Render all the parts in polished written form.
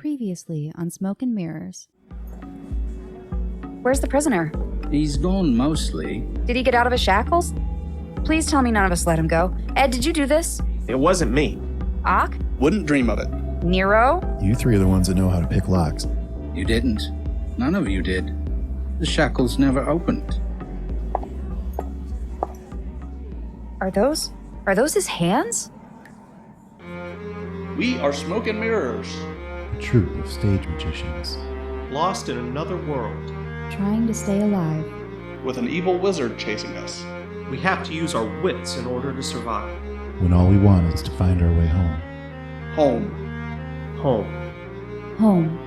Previously on Smoke and Mirrors. Where's the prisoner? He's gone mostly. Did he get out of his shackles? Please tell me none of us let him go. Ed, did you do this? It wasn't me. Ak? Wouldn't dream of it. Nero? You three are the ones that know how to pick locks. You didn't. None of you did. The shackles never opened. Are those his hands? We are Smoke and Mirrors. A troupe of stage magicians. Lost in another world. Trying to stay alive. With an evil wizard chasing us. We have to use our wits in order to survive. When all we want is to find our way home. Home. Home. Home.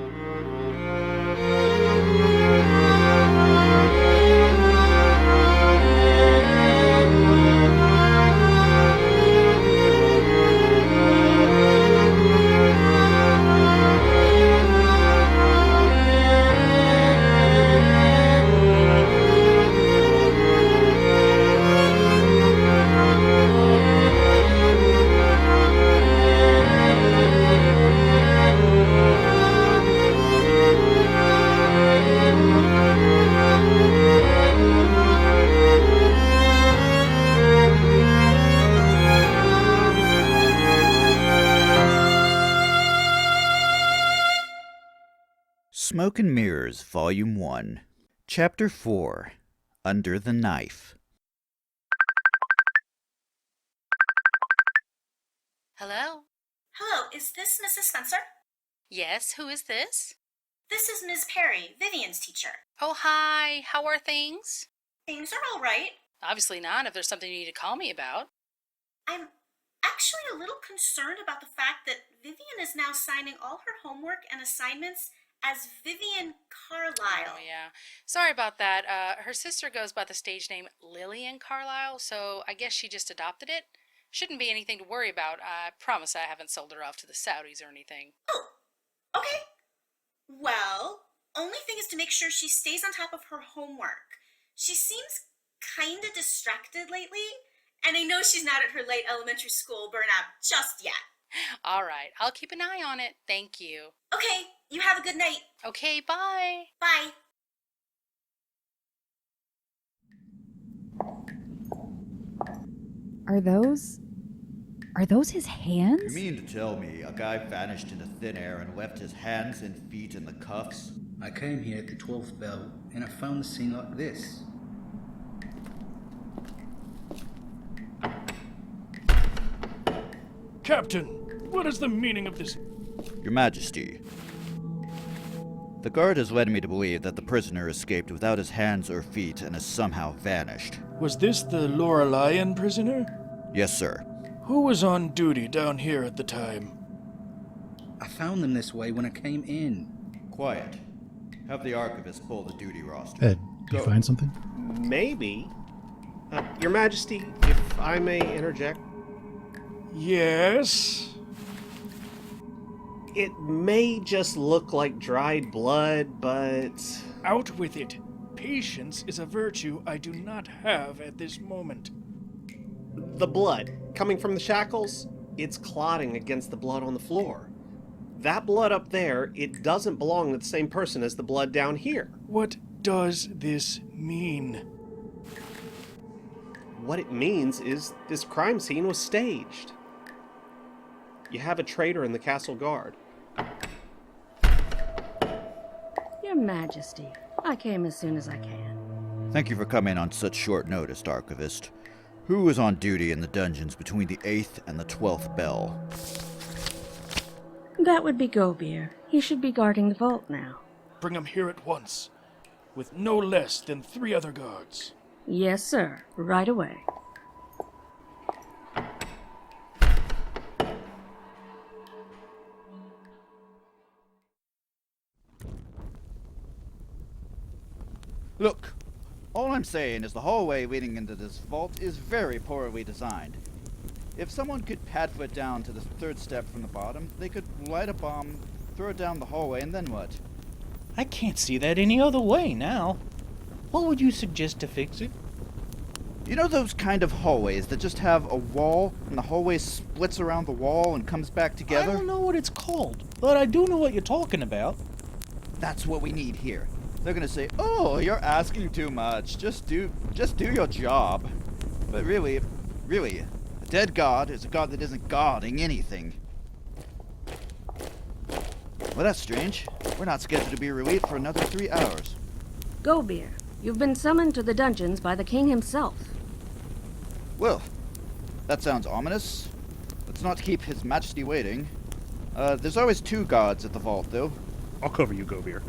Smoke and Mirrors, Volume 1, Chapter 4, Under the Knife. Hello? Hello, is this Mrs. Spencer? Yes, who is this? This is Ms. Perry, Vivian's teacher. Oh, hi. How are things? Things are all right. Obviously not, if there's something you need to call me about. I'm actually a little concerned about the fact that Vivian is now signing all her homework and assignments as Vivian Carlisle. Oh, yeah. Sorry about that. Her sister goes by the stage name Lillian Carlisle, so I guess she just adopted it. Shouldn't be anything to worry about. I promise I haven't sold her off to the Saudis or anything. Oh, okay. Well, only thing is to make sure she stays on top of her homework. She seems kinda distracted lately, and I know she's not at her late elementary school burnout just yet. All right, I'll keep an eye on it. Thank you. Okay, you have a good night. Okay, bye. Bye. Are those his hands? You mean to tell me a guy vanished into thin air and left his hands and feet in the cuffs? I came here at the 12th bell, and I found the scene like this. Captain, what is the meaning of this? Your Majesty, the guard has led me to believe that the prisoner escaped without his hands or feet and has somehow vanished. Was this the Lorelian prisoner? Yes, sir. Who was on duty down here at the time? I found them this way when I came in. Quiet. Have the archivist pull the duty roster. Ed, did you find something? Maybe. Your Majesty, if I may interject, Yes? it may just look like dried blood, but Out with it. Patience is a virtue I do not have at this moment. the blood coming from the shackles, it's clotting against the blood on the floor. That blood up there, it doesn't belong to the same person as the blood down here. What does this mean? What it means is this crime scene was staged. You have a traitor in the castle guard. Your Majesty, I came as soon as I can. Thank you for coming on such short notice, archivist. Who was on duty in the dungeons between the 8th and the 12th bell? That would be Gobier. He should be guarding the vault now. Bring him here at once, with no less than 3 other guards. Yes, sir. Right away. Look, all I'm saying is the hallway leading into this vault is very poorly designed. If someone could padfoot down to the 3rd step from the bottom, they could light a bomb, throw it down the hallway, and then what? I can't see that any other way now. What would you suggest to fix it? You know those kind of hallways that just have a wall, and the hallway splits around the wall and comes back together? I don't know what it's called, but I do know what you're talking about. That's what we need here. They're gonna say, "Oh, you're asking too much. Just do your job." But really, a dead god is a god that isn't guarding anything. Well, that's strange. We're not scheduled to be relieved for another 3 hours. Go, Beer. You've been summoned to the dungeons by the king himself. Well, that sounds ominous. Let's not keep His Majesty waiting. There's always 2 guards at the vault, though. I'll cover you, Gobier.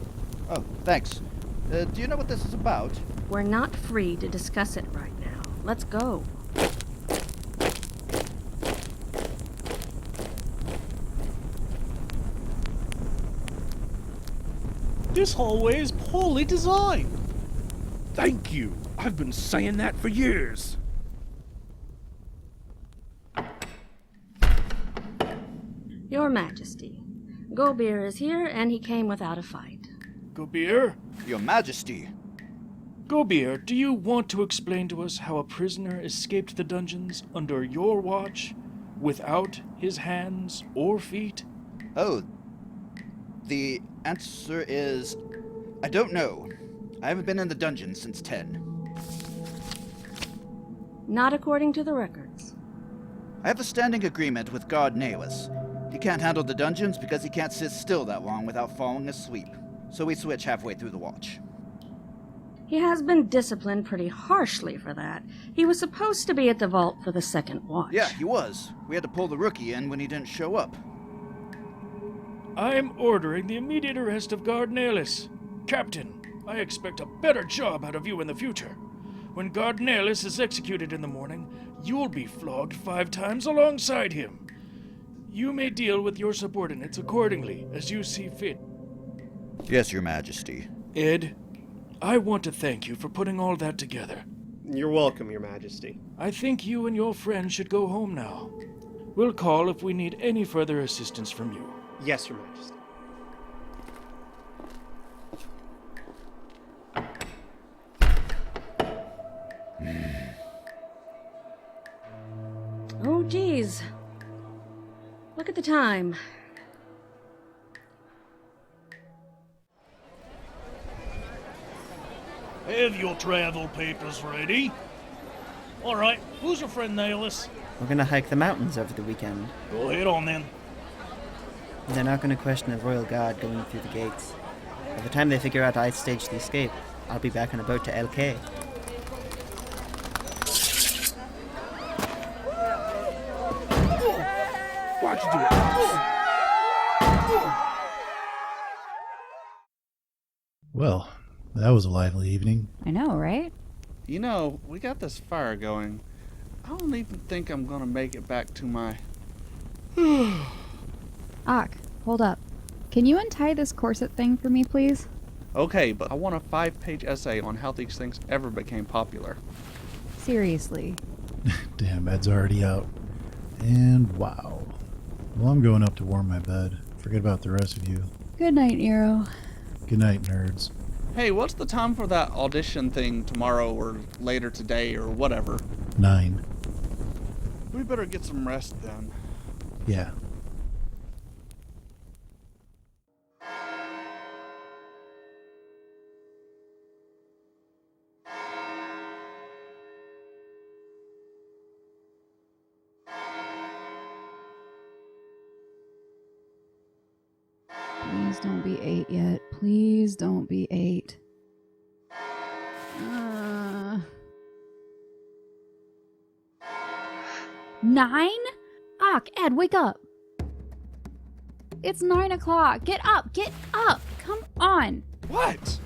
Oh, thanks. Do you know what this is about? We're not free to discuss it right now. Let's go. This hallway is poorly designed. Thank you. I've been saying that for years. Your Majesty, Gobier is here, and he came without a fight. Gobier? Your Majesty. Gobier, do you want to explain to us how a prisoner escaped the dungeons under your watch without his hands or feet? Oh, the answer is, I don't know. I haven't been in the dungeon since 10. Not according to the records. I have a standing agreement with Guard Naelis. He can't handle the dungeons because he can't sit still that long without falling asleep. So we switch halfway through the watch. He has been disciplined pretty harshly for that. He was supposed to be at the vault for the second watch. Yeah, he was. We had to pull the rookie in when he didn't show up. I'm ordering the immediate arrest of Guard Naelis. Captain, I expect a better job out of you in the future. When Guard Naelis is executed in the morning, you'll be flogged 5 times alongside him. You may deal with your subordinates accordingly, as you see fit. Yes, Your Majesty. Ed, I want to thank you for putting all that together. You're welcome, Your Majesty. I think you and your friend should go home now. We'll call if we need any further assistance from you. Yes, Your Majesty. Oh, geez. Look at the time. Have your travel papers ready? All right, who's your friend, Naelis? We're gonna hike the mountains over the weekend. Go ahead on then. They're not gonna question a royal guard going through the gates. By the time they figure out I staged the escape, I'll be back on a boat to LK. Why'd you do it? Well, that was a lively evening. I know, right? You know, we got this fire going. I don't even think I'm gonna make it back to my... Ak, hold up. Can you untie this corset thing for me, please? Okay, but I want a 5-page essay on how these things ever became popular. Seriously. Damn, Ed's already out. And wow. Well, I'm going up to warm my bed. Forget about the rest of you. Good night, Nero. Good night, nerds. Hey, what's the time for that audition thing tomorrow or later today or whatever? 9. We better get some rest then. Yeah. Please don't be 8 yet. Please don't be 8. 9? Ak, Ed, wake up. It's 9 o'clock. Get up. Get up. Come on. What?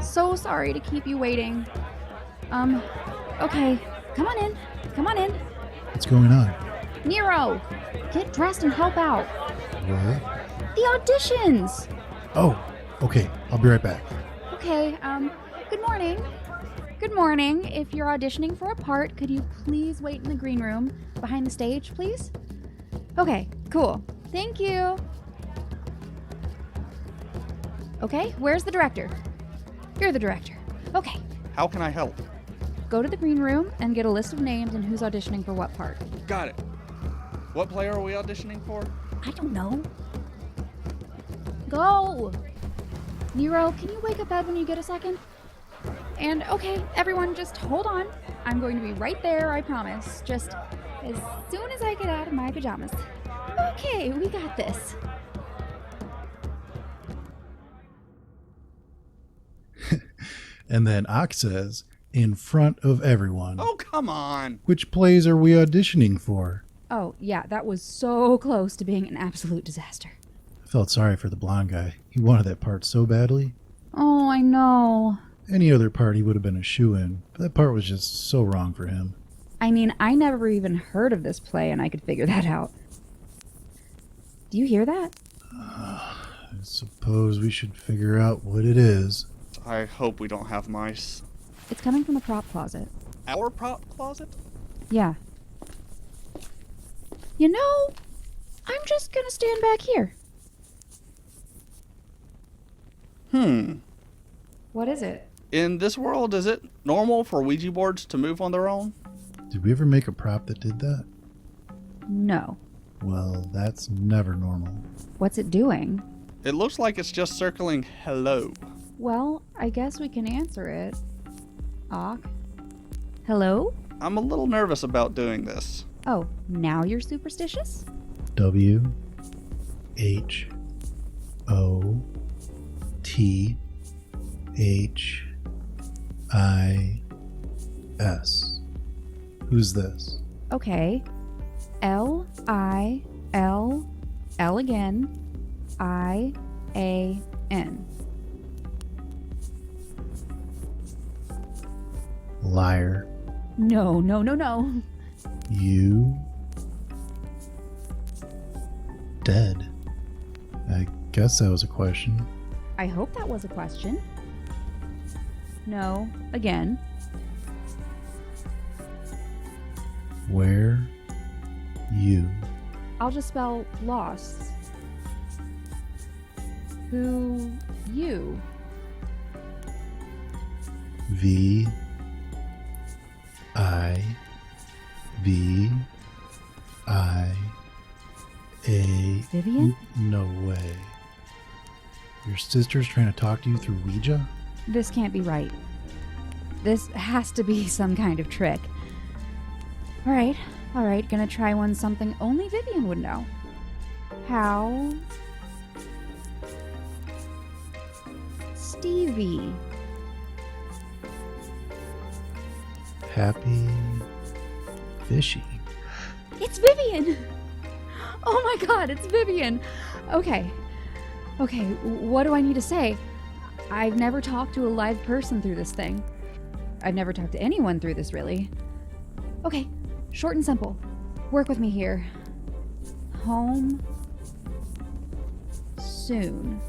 So sorry to keep you waiting. Okay. Come on in. Come on in. What's going on? Nero, get dressed and help out. What? The auditions. Oh, okay. I'll be right back. Okay, good morning. Good morning. If you're auditioning for a part, could you please wait in the green room behind the stage, please? Okay, cool. Thank you. Okay, where's the director? You're the director. Okay, How can I help? go to the green room and get a list of names and who's auditioning for what part. Got it. What play are we auditioning for? I don't know. Go! Nero, can you wake up Ed when you get a second? And okay, everyone, just hold on. I'm going to be right there, I promise. Just as soon as I get out of my pajamas. Okay, we got this. And then Ock says, in front of everyone, Oh, come on. which plays are we auditioning for? Oh, yeah, that was so close to being an absolute disaster. I felt sorry for the blonde guy. He wanted that part so badly. Oh, I know. Any other part he would have been a shoo-in, but that part was just so wrong for him. I mean, I never even heard of this play and I could figure that out. Do you hear that? I suppose we should figure out what it is. I hope we don't have mice. It's coming from the prop closet. Our prop closet? Yeah. You know, I'm just gonna stand back here. What is it? In this world, is it normal for Ouija boards to move on their own? Did we ever make a prop that did that? No. Well, that's never normal. What's it doing? It looks like it's just circling hello. Well, I guess we can answer it. Ock? Hello? I'm a little nervous about doing this. Oh, now you're superstitious? WHOTHIS. Who's this? Okay. L again, IAN. Liar. No. You dead. I guess that was a question. I hope that was a question. No, again. Where you? I'll just spell lost. Who you? VIVIAN. Vivian? No way. Your sister's trying to talk to you through Ouija? This can't be right. This has to be some kind of trick. Alright, gonna try something only Vivian would know. How? Stevie. Happy fishy. It's Vivian! Oh my god, it's Vivian! Okay, what do I need to say? I've never talked to a live person through this thing. I've never talked to anyone through this, really. Okay, short and simple. Work with me here. Home soon.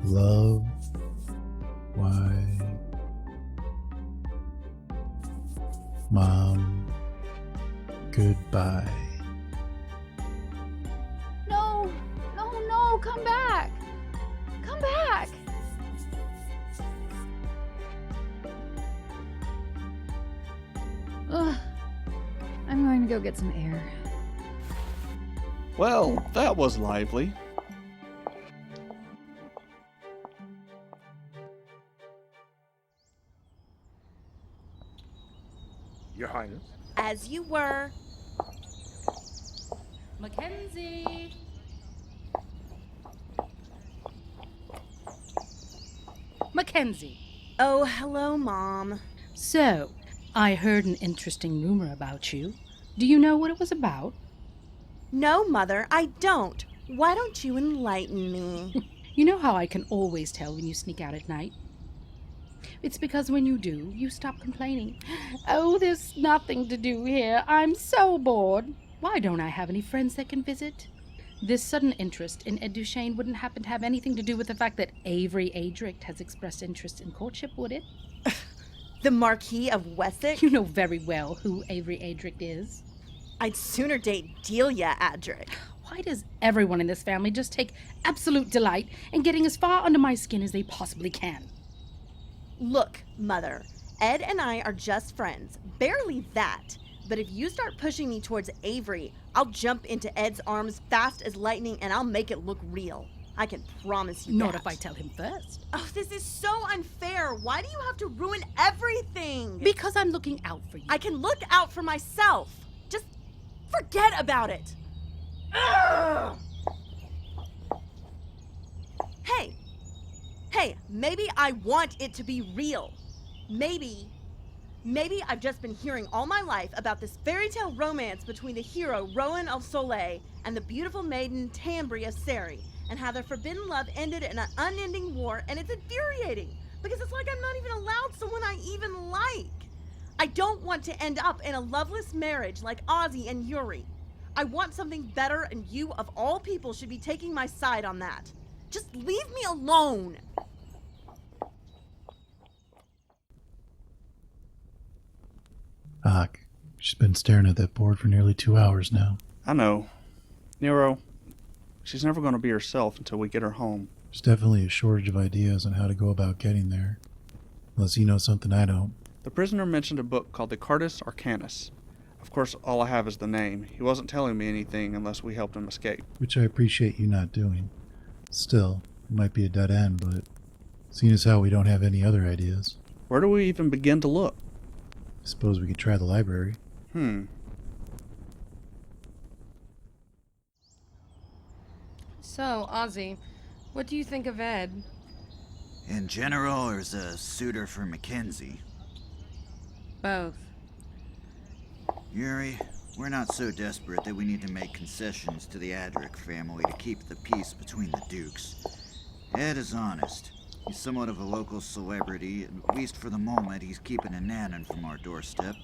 Love. Why? Mom. Goodbye. No, come back! Come back! Ugh. I'm going to go get some air. Well, that was lively. Your Highness. As you were. Mackenzie! Mackenzie. Oh, hello, Mom. So, I heard an interesting rumor about you. Do you know what it was about? No, Mother, I don't. Why don't you enlighten me? You know how I can always tell when you sneak out at night? It's because when you do, you stop complaining. Oh, there's nothing to do here. I'm so bored. Why don't I have any friends that can visit? This sudden interest in Ed Duchesne wouldn't happen to have anything to do with the fact that Avery Adrict has expressed interest in courtship, would it? The Marquis of Wessex? You know very well who Avery Adrict is. I'd sooner date Delia Adric. Why does everyone in this family just take absolute delight in getting as far under my skin as they possibly can? Look, Mother, Ed and I are just friends. Barely that. But if you start pushing me towards Avery, I'll jump into Ed's arms fast as lightning and I'll make it look real. I can promise you Not that. if I tell him first. Oh, this is so unfair. Why do you have to ruin everything? Because I'm looking out for you. I can look out for myself. Just forget about it. Ugh! Hey, maybe I want it to be real. Maybe I've just been hearing all my life about this fairy tale romance between the hero Rowan of Soleil and the beautiful maiden Tambri of Seri, and how their forbidden love ended in an unending war, and it's infuriating because it's like I'm not even allowed someone I even like. I don't want to end up in a loveless marriage like Ozzy and Yuri. I want something better, and you of all people should be taking my side on that. Just leave me alone. She's been staring at that board for nearly 2 hours now. I know. Nero, she's never going to be herself until we get her home. There's definitely a shortage of ideas on how to go about getting there. Unless you know something I don't. The prisoner mentioned a book called the Cartus Arcanus. Of course, all I have is the name. He wasn't telling me anything unless we helped him escape. Which I appreciate you not doing. Still, it might be a dead end, but seeing as how we don't have any other ideas. Where do we even begin to look? I suppose we could try the library. So, Ozzy, what do you think of Ed? In general, or as a suitor for Mackenzie? Both. Yuri, we're not so desperate that we need to make concessions to the Adric family to keep the peace between the dukes. Ed is honest. He's somewhat of a local celebrity, and at least for the moment he's keeping a Nanan from our doorstep.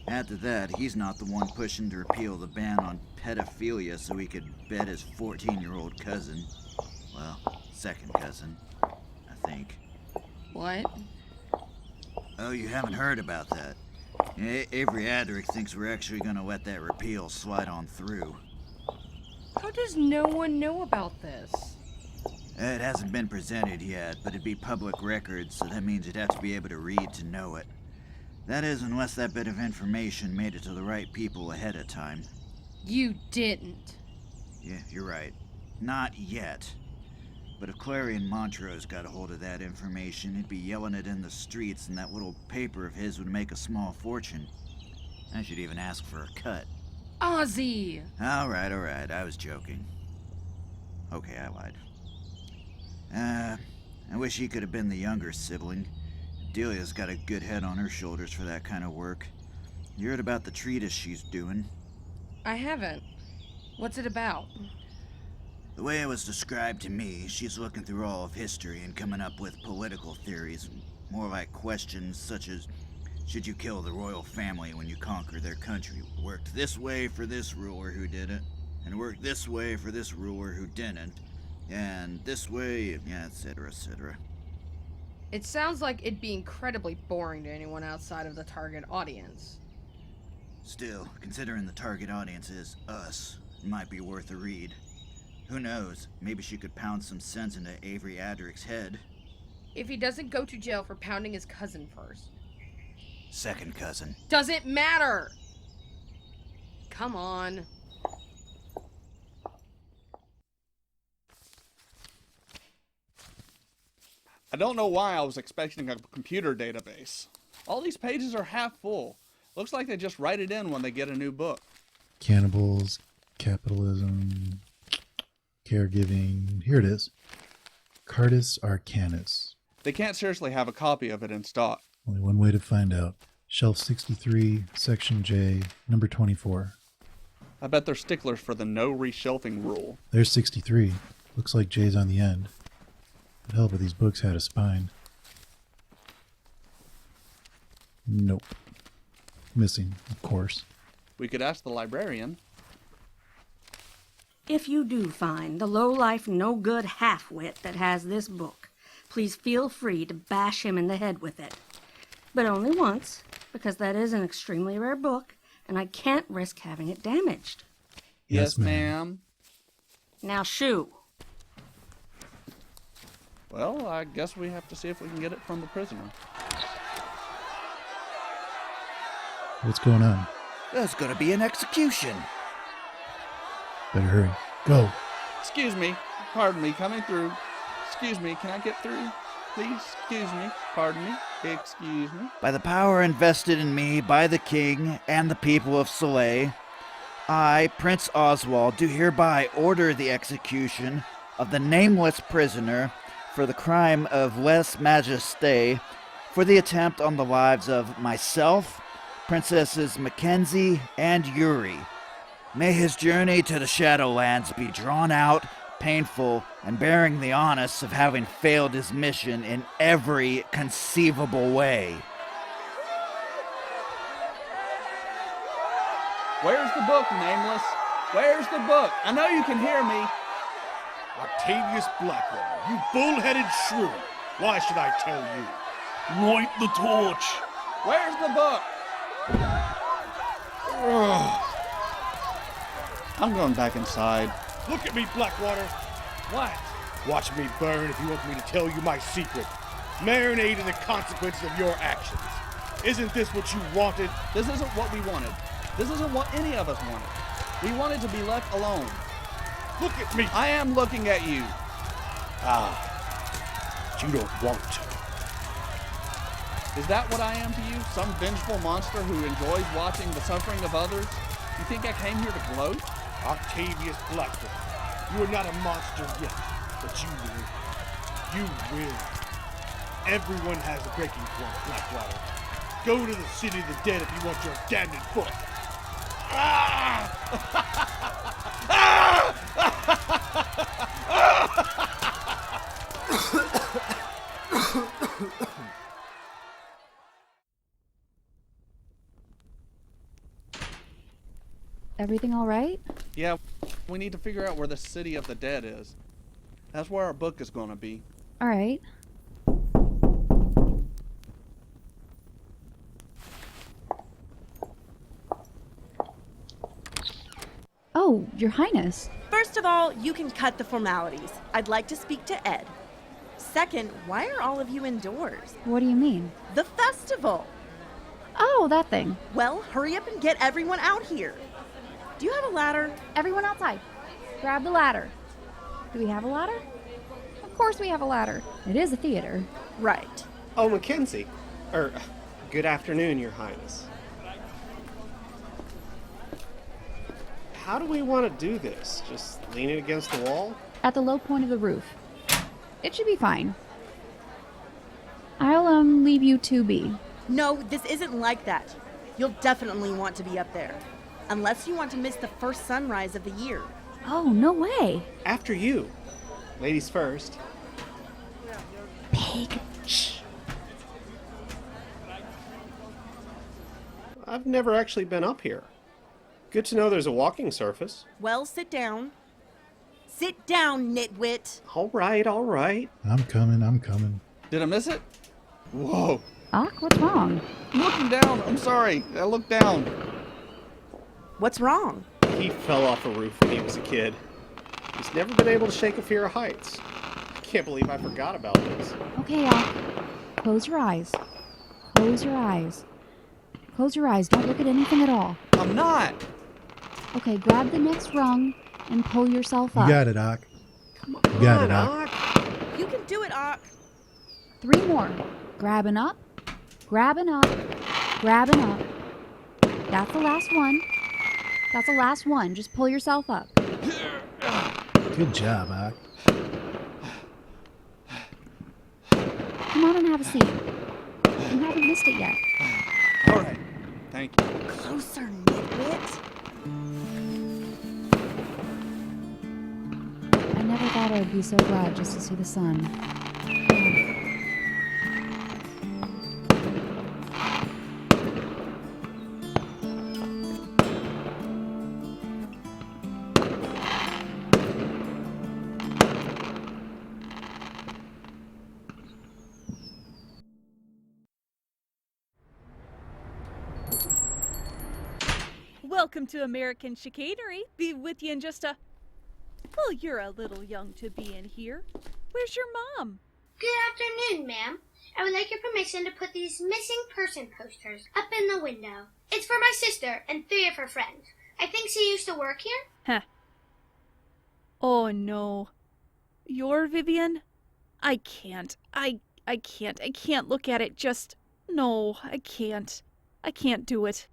Add to that, he's not the one pushing to repeal the ban on pedophilia so he could bed his 14-year-old cousin. Well, second cousin, I think. What? Oh, you haven't heard about that? Avery Adric thinks we're actually gonna let that repeal slide on through. How does no one know about this? It hasn't been presented yet, but it'd be public record, so that means you'd have to be able to read to know it. That is, unless that bit of information made it to the right people ahead of time. You didn't. Yeah, you're right. Not yet. But if Clarion Montrose got a hold of that information, he'd be yelling it in the streets, and that little paper of his would make a small fortune. I should even ask for a cut. Ozzy! All right, I was joking. Okay, I lied. I wish he could have been the younger sibling. Delia's got a good head on her shoulders for that kind of work. You heard about the treatise she's doing? I haven't. What's it about? The way it was described to me, she's looking through all of history and coming up with political theories, more like questions such as, should you kill the royal family when you conquer their country? Worked this way for this ruler who didn't, and worked this way for this ruler who didn't, and this way, yeah, etc., etc. It sounds like it'd be incredibly boring to anyone outside of the target audience. Still, considering the target audience is us, it might be worth a read. Who knows, maybe she could pound some sense into Avery Adric's head. If he doesn't go to jail for pounding his cousin first. Second cousin. Doesn't matter! Come on. I don't know why I was expecting a computer database. All these pages are half full. Looks like they just write it in when they get a new book. Cannibals, capitalism, caregiving. Here it is. Cartus Arcanus. They can't seriously have a copy of it in stock. Only one way to find out. Shelf 63, Section J, number 24. I bet they're sticklers for the no reshelving rule. There's 63. Looks like J's on the end. It'd help if these books had a spine. Nope. Missing, of course. We could ask the librarian. If you do find the low-life, no-good half-wit that has this book, please feel free to bash him in the head with it. But only once, because that is an extremely rare book, and I can't risk having it damaged. Yes, ma'am. Now shoo. Well, I guess we have to see if we can get it from the prisoner. What's going on? There's gonna be an execution. Better hurry. Go. Excuse me. Pardon me. Coming through. Excuse me. Can I get through? Please. Excuse me. Pardon me. Excuse me. By the power invested in me by the king and the people of Soleil, I, Prince Oswald, do hereby order the execution of the nameless prisoner for the crime of lèse majesté, for the attempt on the lives of myself, Princesses Mackenzie and Yuri. May his journey to the Shadowlands be drawn out, painful, and bearing the honest of having failed his mission in every conceivable way. Where's the book, Nameless? Where's the book? I know you can hear me. Octavius Blackwater, you bull-headed shrew. Why should I tell you? Light the torch. Where's the book? I'm going back inside. Look at me, Blackwater. What? Watch me burn if you want me to tell you my secret. Marinate in the consequences of your actions. Isn't this what you wanted? This isn't what we wanted. This isn't what any of us wanted. We wanted to be left alone. Look at me. I am looking at you. But you don't want to. Is that what I am to you? Some vengeful monster who enjoys watching the suffering of others? You think I came here to gloat? Octavius Blackwater, you are not a monster yet, but you will. You will. Everyone has a breaking point, Blackwater. Go to the city of the dead if you want your damned book. Everything all right? Yeah, we need to figure out where the city of the dead is. That's where our book is going to be. All right. Oh, Your Highness. First of all, you can cut the formalities. I'd like to speak to Ed. Second, why are all of you indoors? What do you mean? The festival! Oh, that thing. Well, hurry up and get everyone out here. Do you have a ladder? Everyone outside. Grab the ladder. Do we have a ladder? Of course we have a ladder. It is a theater. Right. Oh, Mackenzie. Good afternoon, Your Highness. How do we want to do this? Just lean it against the wall? At the low point of the roof. It should be fine. I'll, leave you to be. No, this isn't like that. You'll definitely want to be up there. Unless you want to miss the first sunrise of the year. Oh, no way. After you. Ladies first. Pig. Shh. I've never actually been up here. Good to know there's a walking surface. Well, sit down. Sit down, nitwit. All right, all right. I'm coming. Did I miss it? Whoa. Ock, what's wrong? I'm looking down. I'm sorry. I looked down. What's wrong? He fell off a roof when he was a kid. He's never been able to shake a fear of heights. I can't believe I forgot about this. Okay, Ock. Close your eyes. Close your eyes. Close your eyes. Don't look at anything at all. I'm not. Okay, grab the next rung and pull yourself up. You got it, Ock. Come on, You got it, Ock. You can do it, Ock. 3 more. Grabbing up. Grabbing up. Grabbing up. That's the last one. That's the last one. Just pull yourself up. Good job, Ock. Come on and have a seat. You haven't missed it yet. All right. Thank you. Closer, nitwit. I never thought I would be so glad just to see the sun. Welcome to American Chicanery. Be with you in just a... Well, you're a little young to be in here. Where's your mom? Good afternoon, ma'am. I would like your permission to put these missing person posters up in the window. It's for my sister and 3 of her friends. I think she used to work here. Huh. Oh, no. You're Vivian? I can't. I can't. I can't look at it. Just... No, I can't. I can't do it.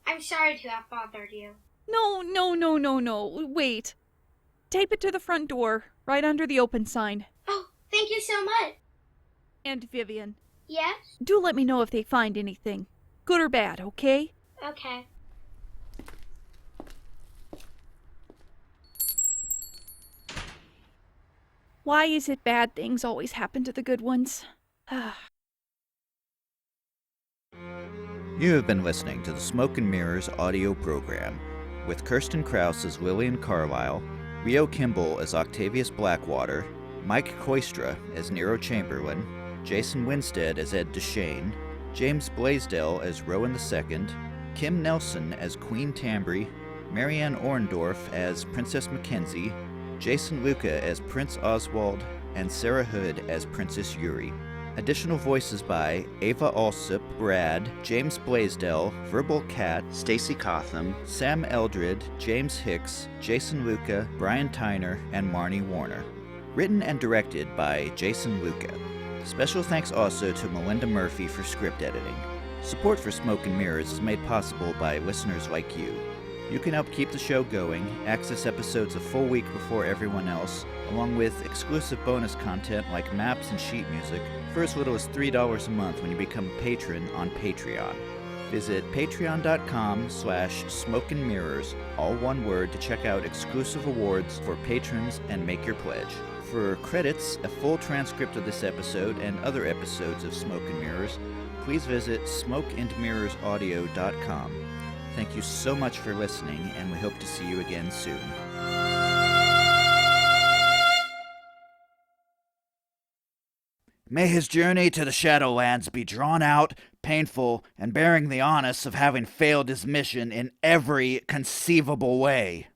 I'm sorry to have bothered you. No. Wait. Tape it to the front door, right under the open sign. Oh, thank you so much. And Vivian. Yes? Do let me know if they find anything. Good or bad, okay? Okay. Why is it bad things always happen to the good ones? You have been listening to the Smoke and Mirrors audio program with Kirsten Krause as Lillian Carlisle, Rio Kimball as Octavius Blackwater, Mike Koistra as Nero Chamberlain, Jason Winstead as Ed Deshane, James Blaisdell as Rowan II, Kim Nelson as Queen Tambry, Marianne Orndorff as Princess Mackenzie, Jason Luka as Prince Oswald, and Sarah Hood as Princess Yuri. Additional voices by Ava Alsop, Brad, James Blaisdell, Verbal Cat, Stacy Cotham, Sam Eldred, James Hicks, Jason Luka, Brian Tyner, and Marnie Warner. Written and directed by Jason Luka. Special thanks also to Melinda Murphy for script editing. Support for Smoke and Mirrors is made possible by listeners like you. You can help keep the show going, access episodes a full week before everyone else, along with exclusive bonus content like maps and sheet music for as little as $3 a month when you become a patron on Patreon. Visit patreon.com/smokeandmirrors, all one word, to check out exclusive awards for patrons and make your pledge. For credits, a full transcript of this episode, and other episodes of Smoke and Mirrors, please visit smokeandmirrorsaudio.com. Thank you so much for listening, and we hope to see you again soon. May his journey to the Shadowlands be drawn out, painful, and bearing the onus of having failed his mission in every conceivable way.